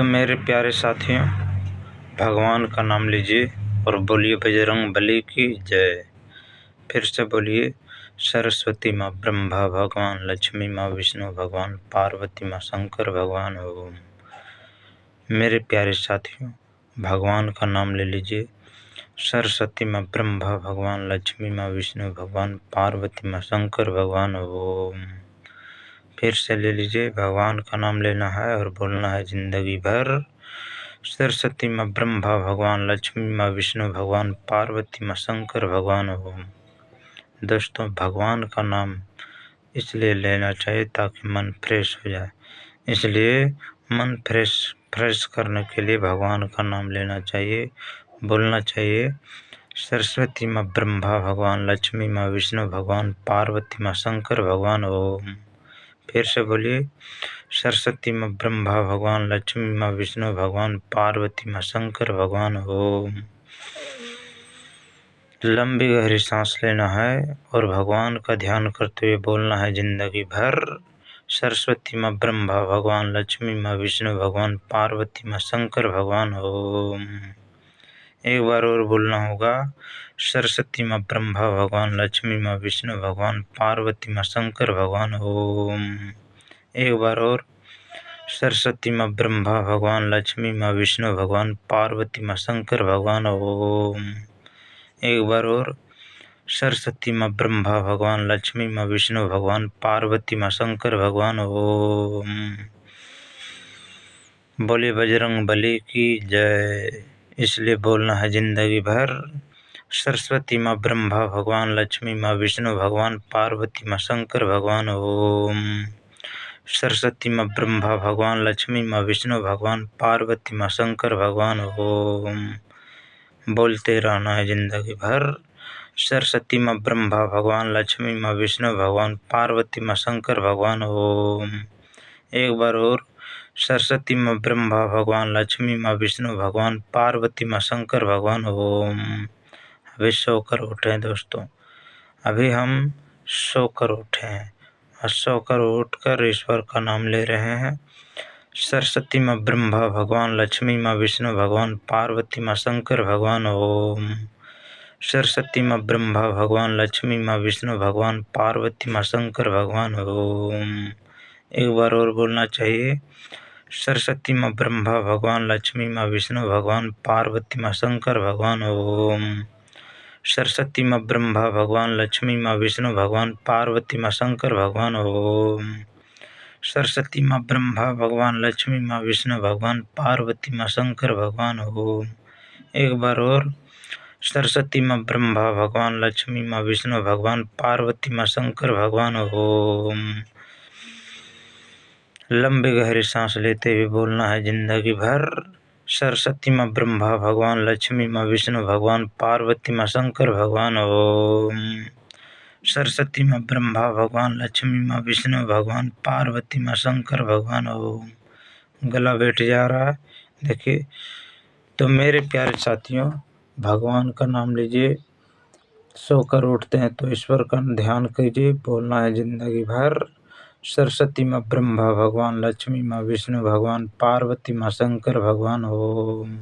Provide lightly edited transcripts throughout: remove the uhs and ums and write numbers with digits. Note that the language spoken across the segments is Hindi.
तो मेरे प्यारे साथियों, भगवान का नाम लीजिए और बोलिए बजरंग बली की जय। फिर से बोलिए सरस्वती माँ, ब्रह्मा भगवान, लक्ष्मी माँ, विष्णु भगवान, पार्वती माँ, शंकर भगवान ओम। मेरे प्यारे साथियों, भगवान का नाम ले लीजिए। सरस्वती माँ, ब्रह्मा भगवान, लक्ष्मी माँ, विष्णु भगवान, पार्वती माँ, शंकर भगवान ओम। फिर से ले लीजिए, भगवान का नाम लेना है और बोलना है जिंदगी भर। सरस्वती माँ, ब्रह्मा भगवान, लक्ष्मी माँ, विष्णु भगवान, पार्वती माँ, शंकर भगवान ओम। दोस्तों, भगवान का नाम इसलिए लेना चाहिए ताकि मन फ्रेश हो जाए। इसलिए मन फ्रेश करने के लिए भगवान का नाम लेना चाहिए, बोलना चाहिए। सरस्वती माँ, ब्रह्मा भगवान, लक्ष्मी माँ, विष्णु भगवान, पार्वती माँ, शंकर भगवान ओम। फिर से बोलिए, सरस्वती माँ, ब्रह्मा भगवान, लक्ष्मी माँ, विष्णु भगवान, पार्वती माँ, शंकर भगवान ओम। लंबी गहरी सांस लेना है और भगवान का ध्यान करते हुए बोलना है जिंदगी भर। सरस्वती माँ, ब्रह्मा भगवान, लक्ष्मी माँ, विष्णु भगवान, पार्वती माँ, शंकर भगवान ओम। एक बार और बोलना होगा, सरस्वती माँ, ब्रह्मा भगवान, लक्ष्मी माँ, विष्णु भगवान, पार्वती माँ, शंकर भगवान ओम। एक बार और, सरस्वती माँ, ब्रह्मा भगवान, लक्ष्मी माँ, विष्णु भगवान, पार्वती माँ, शंकर भगवान ओम। एक बार और, सरस्वती माँ, ब्रह्मा भगवान, लक्ष्मी माँ, विष्णु भगवान, पार्वती माँ, शंकर भगवान ओम। बोलिए बजरंग बली की जय। इसलिए बोलना है जिंदगी भर। सरस्वती माँ, ब्रह्मा भगवान, लक्ष्मी माँ, विष्णु भगवान, पार्वती माँ, शंकर भगवान ओम। सरस्वती माँ, ब्रह्मा भगवान, लक्ष्मी माँ, विष्णु भगवान, पार्वती माँ, शंकर भगवान ओम। बोलते रहना है जिंदगी भर। सरस्वती माँ, ब्रह्मा भगवान, लक्ष्मी माँ, विष्णु भगवान, पार्वती माँ, शंकर भगवान ओम। एक बार और, सरस्वती माँ, ब्रह्मा भगवान, लक्ष्मी माँ, विष्णु भगवान, पार्वती माँ, शंकर भगवान ओम। अभी सोकर उठे हैं दोस्तों, अभी हम सोकर उठे हैं और सोकर उठकर ईश्वर का नाम ले रहे हैं। सरस्वती माँ, ब्रह्मा भगवान, लक्ष्मी माँ, विष्णु भगवान, पार्वती माँ, शंकर भगवान ओम। सरस्वती माँ, ब्रह्मा भगवान, लक्ष्मी माँ, विष्णु भगवान, पार्वती माँ, शंकर भगवान ओम। एक बार और बोलना चाहिए, सरस्वती माँ, ब्रह्मा भगवान, लक्ष्मी माँ, विष्णु भगवान, पार्वती माँ, शंकर भगवान ओम। सरस्वती माँ, ब्रह्मा भगवान, लक्ष्मी माँ, विष्णु भगवान, पार्वती माँ, शंकर भगवान ओम। सरस्वती माँ, ब्रह्मा भगवान, लक्ष्मी माँ, विष्णु भगवान, पार्वती माँ, शंकर भगवान ओम। एक बार और, सरस्वती माँ, ब्रह्मा भगवान, लक्ष्मी माँ, विष्णु भगवान, पार्वती माँ, शंकर भगवान ओम। लंबी गहरी सांस लेते हुए बोलना है जिंदगी भर। सरस्वती माँ, ब्रह्मा भगवान, लक्ष्मी माँ, विष्णु भगवान, पार्वती माँ, शंकर भगवान ओम। सरस्वती माँ, ब्रह्मा भगवान, लक्ष्मी माँ, विष्णु भगवान, पार्वती माँ, शंकर भगवान ओम। गला बैठ जा रहा है, देखिए। तो मेरे प्यारे साथियों, भगवान का नाम लीजिए। सोकर उठते हैं तो ईश्वर का ध्यान कीजिए, बोलना है जिंदगी भर। सरस्वती माँ, ब्रह्मा भगवान, लक्ष्मी माँ, विष्णु भगवान, पार्वती माँ, शंकर भगवान ओम।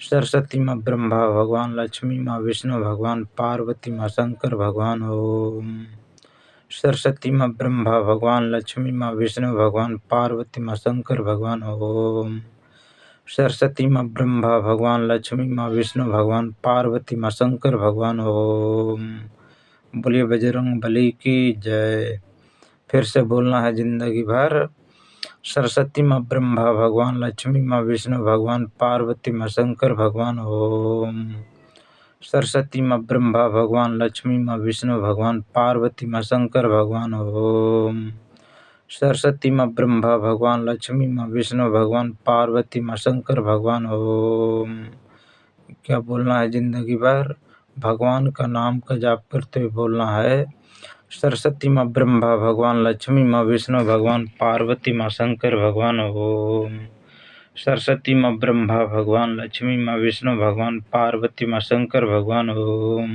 सरस्वती माँ, ब्रह्मा भगवान, लक्ष्मी माँ, विष्णु भगवान, पार्वती माँ, शंकर भगवान ओम। सरस्वती माँ, ब्रह्मा भगवान, लक्ष्मी माँ, विष्णु भगवान, पार्वती माँ, शंकर भगवान ओम। सरस्वती माँ, ब्रह्मा भगवान, लक्ष्मी माँ, विष्णु भगवान, पार्वती माँ, शंकर भगवान ओम। बोलिए बजरंग बली की जय। फिर से बोलना है जिंदगी भर। सरस्वती माँ, ब्रह्मा भगवान, लक्ष्मी माँ, विष्णु भगवान, पार्वती माँ, शंकर भगवान ओम। सरस्वती माँ, ब्रह्मा भगवान, लक्ष्मी माँ, विष्णु भगवान, पार्वती माँ, शंकर भगवान ओम। सरस्वती माँ, ब्रह्मा भगवान, लक्ष्मी माँ, विष्णु भगवान, पार्वती माँ, शंकर भगवान ओम। क्या बोलना है जिंदगी भर? भगवान का नाम का जाप करते हुए बोलना है। सरस्वती माँ, ब्रह्मा भगवान, लक्ष्मी माँ, विष्णु भगवान, पार्वती माँ, शंकर भगवान ओम। सरस्वती माँ, ब्रह्मा भगवान, लक्ष्मी माँ, विष्णु भगवान, पार्वती माँ, शंकर भगवान ओम।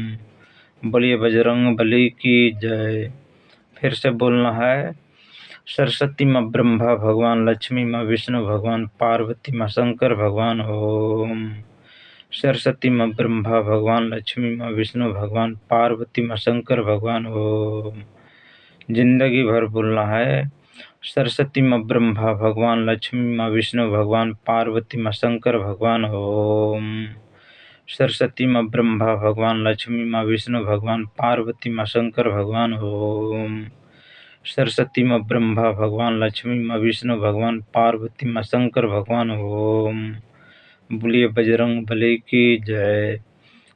बोलिए बजरंग बली की जय। फिर से बोलना है। सरस्वती माँ ब्रह्मा भगवान, लक्ष्मी माँ विष्णु भगवान, पार्वती माँ शंकर भगवान। ओम। सरस्वती माँ ब्रह्मा भगवान, लक्ष्मी माँ विष्णु भगवान, पार्वती माँ शंकर भगवान। ओम। जिंदगी भर बोलना है। सरस्वती माँ ब्रह्मा भगवान, लक्ष्मी माँ विष्णु भगवान, पार्वती माँ शंकर भगवान। ओम। सरस्वती माँ ब्रह्मा भगवान, लक्ष्मी माँ विष्णु भगवान, पार्वती माँ शंकर भगवान। ओम। सरस्वती माँ ब्रह्मा भगवान, लक्ष्मी माँ विष्णु भगवान, पार्वती माँ शंकर भगवान। ओम। बोलिए बजरंग बली की जय।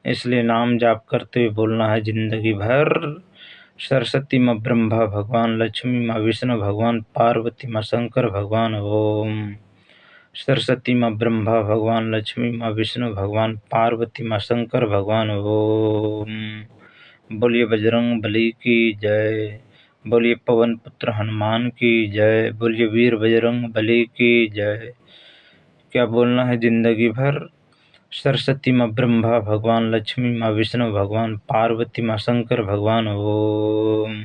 इसलिए नाम जाप करते हुए बोलना है जिंदगी भर। सरस्वती माँ ब्रह्मा भगवान, लक्ष्मी माँ विष्णु भगवान, पार्वती माँ शंकर भगवान। ओम। सरस्वती माँ ब्रह्मा भगवान, लक्ष्मी माँ विष्णु भगवान, पार्वती माँ शंकर भगवान। ओम। बोलिए बजरंग बली की जय। बोलिए पवन पुत्र हनुमान की जय। बोलिए वीर बजरंग बली की जय। क्या बोलना है जिंदगी भर। सरस्वती माँ ब्रह्मा भगवान, लक्ष्मी माँ विष्णु भगवान, पार्वती माँ शंकर भगवान। ओम।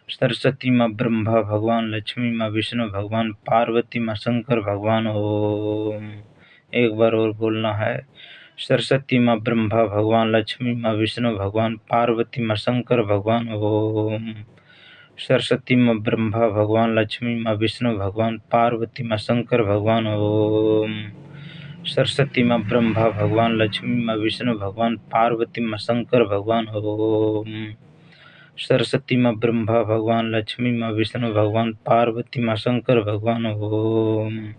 सरस्वती माँ ब्रह्मा भगवान, लक्ष्मी माँ विष्णु भगवान, पार्वती माँ शंकर भगवान। ओम। एक बार और बोलना है। सरस्वती माँ ब्रह्मा भगवान, लक्ष्मी माँ विष्णु भगवान, पार्वती माँ शंकर भगवान। ओम। सरस्वती माँ ब्रह्मा भगवान, लक्ष्मी माँ विष्णु भगवान, पार्वती माँ शंकर भगवान। ओम। सरस्वती माँ ब्रह्मा भगवान, लक्ष्मी माँ विष्णु भगवान, पार्वती माँ शंकर भगवान। ओम। सरस्वती माँ ब्रह्मा भगवान, लक्ष्मी माँ विष्णु भगवान, पार्वती माँ शंकर भगवान। ओम।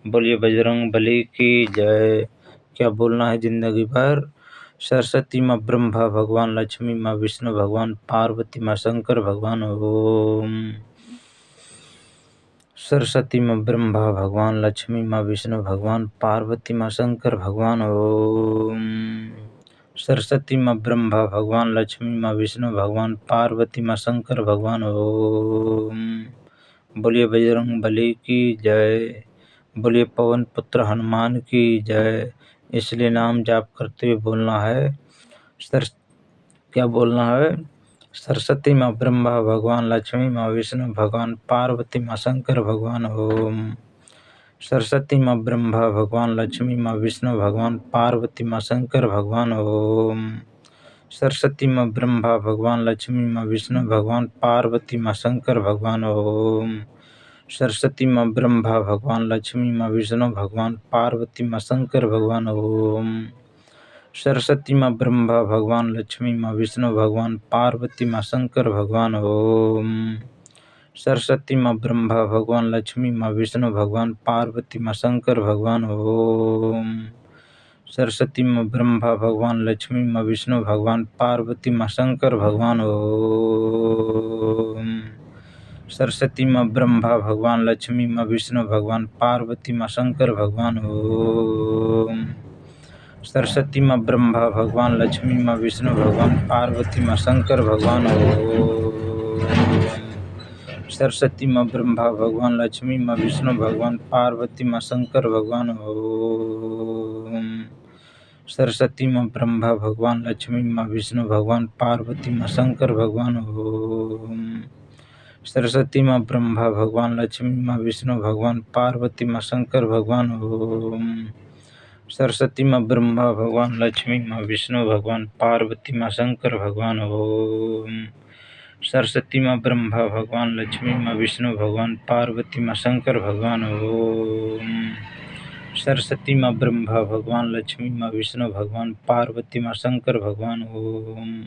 बोलिए बजरंग बली की जय। क्या बोलना है जिंदगी भर। सरस्वती माँ ब्रह्मा भगवान, लक्ष्मी माँ विष्णु भगवान, पार्वती माँ शंकर भगवान। ओम। सरस्वती माँ ब्रह्मा भगवान, लक्ष्मी माँ विष्णु भगवान, पार्वती माँ शंकर भगवान। ओम। सरस्वती माँ ब्रह्मा भगवान, लक्ष्मी माँ विष्णु भगवान, पार्वती माँ शंकर भगवान। ओम। बोलिए बजरंग बली की जय। बोलिए पवन पुत्र हनुमान की जय। इसलिए नाम जाप करते हुए बोलना है। क्या बोलना है। सरस्वती माँ ब्रह्मा भगवान, लक्ष्मी माँ विष्णु भगवान, पार्वती माँ शंकर भगवान। ओम। सरस्वती माँ ब्रह्मा भगवान, लक्ष्मी माँ विष्णु भगवान, पार्वती माँ शंकर भगवान। ओम। सरस्वती माँ ब्रह्मा भगवान, लक्ष्मी माँ विष्णु भगवान, पार्वती माँ शंकर भगवान। ओम। सरस्वती माँ ब्रह्मा भगवान, लक्ष्मी माँ विष्णु भगवान, पार्वती माँ शंकर भगवान। ओम। सरस्वती माँ ब्रह्मा भगवान, लक्ष्मी माँ विष्णु भगवान, पार्वती माँ शंकर भगवान। ओम। सरस्वती माँ ब्रह्मा भगवान, लक्ष्मी माँ विष्णु भगवान, पार्वती माँ शंकर भगवान। ओम। सरस्वती माँ ब्रह्मा भगवान, लक्ष्मी माँ विष्णु भगवान, पार्वती माँ शंकर भगवान। ओम। सरस्वती माँ ब्रह्मा भगवान, लक्ष्मी माँ विष्णु भगवान, पार्वती माँ शंकर भगवान। ओम। सरस्वती माँ ब्रह्मा भगवान, लक्ष्मी माँ विष्णु भगवान, पार्वती माँ शंकर भगवान। ओम। सरस्वती माँ ब्रह्मा भगवान, लक्ष्मी माँ विष्णु भगवान, पार्वती माँ शंकर भगवान। ओम। सरस्वती माँ ब्रह्मा भगवान, लक्ष्मी माँ विष्णु भगवान, पार्वती माँ शंकर भगवान। ओम। सरस्वती माँ ब्रह्मा भगवान, लक्ष्मी माँ विष्णु भगवान, पार्वती माँ शंकर भगवान। ओम। सरस्वती माँ ब्रह्मा भगवान, लक्ष्मी माँ विष्णु भगवान, पार्वती माँ शंकर भगवान। ओम। सरस्वती माँ ब्रह्मा भगवान, लक्ष्मी माँ विष्णु भगवान, पार्वती माँ शंकर भगवान। ओम। सरस्वती माँ ब्रह्मा भगवान, लक्ष्मी माँ विष्णु भगवान, पार्वती माँ शंकर भगवान। ओम।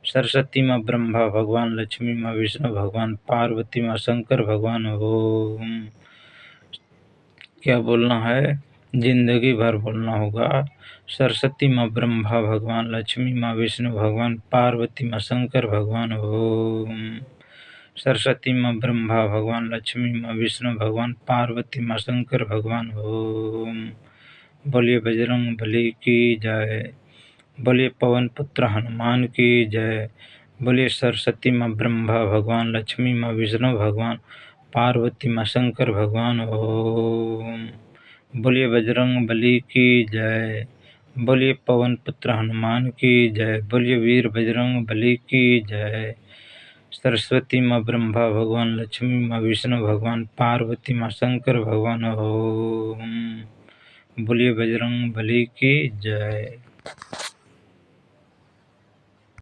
सरस्वती माँ ब्रह्मा भगवान, लक्ष्मी माँ विष्णु भगवान, पार्वती माँ शंकर भगवान। ओम। क्या बोलना है। जिंदगी भर बोलना होगा। सरस्वती माँ ब्रह्मा भगवान, लक्ष्मी माँ विष्णु भगवान, पार्वती माँ शंकर भगवान। ओम। सरस्वती माँ ब्रह्मा भगवान, लक्ष्मी माँ विष्णु भगवान, पार्वती माँ शंकर भगवान। ओम। बोलिए बजरंग बली की जय। बोलिए पवन पुत्र हनुमान की जय। बोलिए सरस्वती माँ ब्रह्मा भगवान, लक्ष्मी माँ विष्णु भगवान, पार्वती माँ शंकर भगवान। ओम। बोलिए बजरंग बली की जय। बोलिए पवन पुत्र हनुमान की जय। बोलिए वीर बजरंग बली की जय। सरस्वती माँ ब्रह्मा भगवान, लक्ष्मी माँ विष्णु भगवान, पार्वती माँ शंकर भगवान। ओम। बोलिए बजरंग बली की जय।